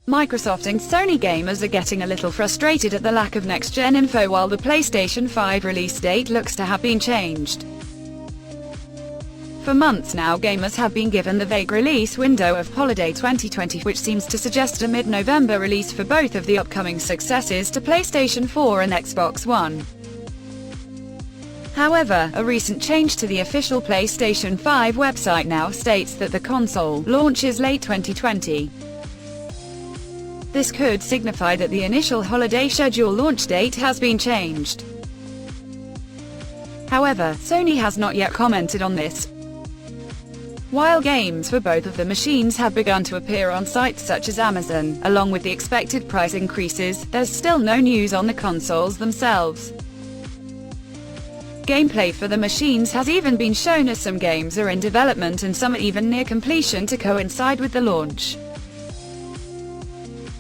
Microsoft and Sony gamers are getting a little frustrated at the lack of next-gen info while the PlayStation 5 release date looks to have been changed. For months now, gamers have been given the vague release window of Holiday 2020, which seems to suggest a mid-November release for both of the upcoming successors to PlayStation 4 and Xbox One. However, a recent change to the official PlayStation 5 website now states that the console launches late 2020. This could signify that the initial holiday schedule launch date has been changed. However, Sony has not yet commented on this. While games for both of the machines have begun to appear on sites such as Amazon, along with the expected price increases, there's still no news on the consoles themselves. Gameplay for the machines has even been shown, as some games are in development and some are even near completion to coincide with the launch.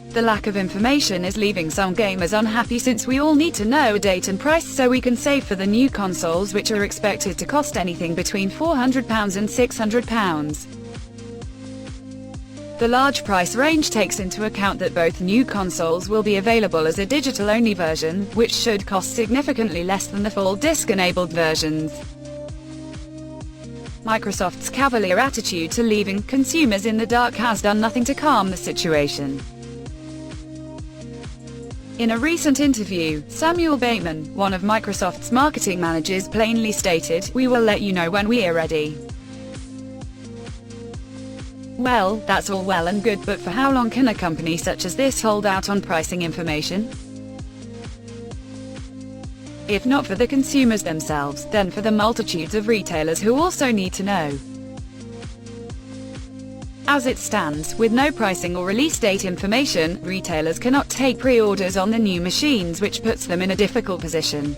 The lack of information is leaving some gamers unhappy, since we all need to know a date and price so we can save for the new consoles, which are expected to cost anything between £400 and £600. The large price range takes into account that both new consoles will be available as a digital-only version, which should cost significantly less than the full disc-enabled versions. Microsoft's cavalier attitude to leaving consumers in the dark has done nothing to calm the situation. In a recent interview, Samuel Bateman, one of Microsoft's marketing managers, plainly stated, "We will let you know when we are ready." Well, that's all well and good, but for how long can a company such as this hold out on pricing information? If not for the consumers themselves, then for the multitudes of retailers who also need to know. As it stands, with no pricing or release date information, retailers cannot take pre-orders on the new machines, which puts them in a difficult position.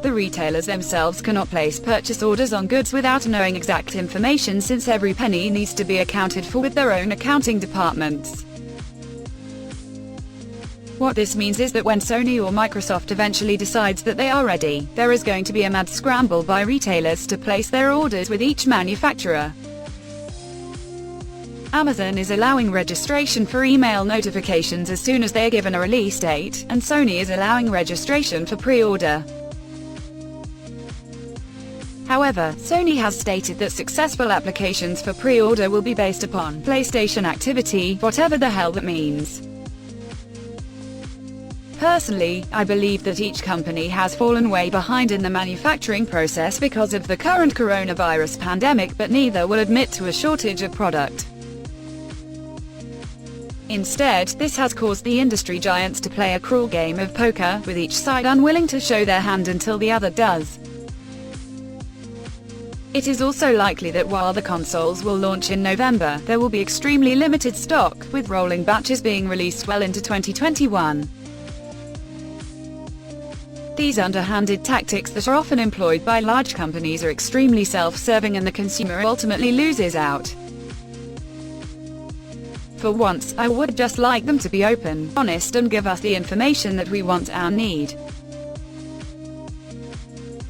The retailers themselves cannot place purchase orders on goods without knowing exact information, since every penny needs to be accounted for with their own accounting departments. What this means is that when Sony or Microsoft eventually decides that they are ready, there is going to be a mad scramble by retailers to place their orders with each manufacturer. Amazon is allowing registration for email notifications as soon as they are given a release date, and Sony is allowing registration for pre-order. However, Sony has stated that successful applications for pre-order will be based upon PlayStation activity, whatever the hell that means. Personally, I believe that each company has fallen way behind in the manufacturing process because of the current coronavirus pandemic, but neither will admit to a shortage of product. Instead, this has caused the industry giants to play a cruel game of poker, with each side unwilling to show their hand until the other does. It is also likely that while the consoles will launch in November, there will be extremely limited stock, with rolling batches being released well into 2021. These underhanded tactics that are often employed by large companies are extremely self-serving, and the consumer ultimately loses out. For once, I would just like them to be open, honest, and give us the information that we want and need.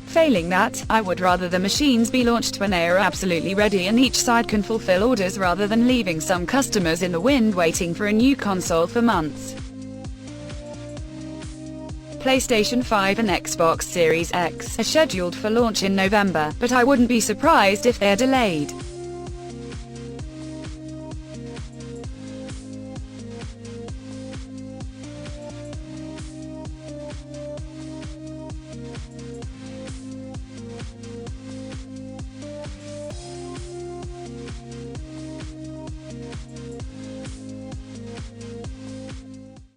Failing that, I would rather the machines be launched when they are absolutely ready and each side can fulfill orders, rather than leaving some customers in the wind waiting for a new console for months. PlayStation 5 and Xbox Series X are scheduled for launch in November, but I wouldn't be surprised if they're delayed.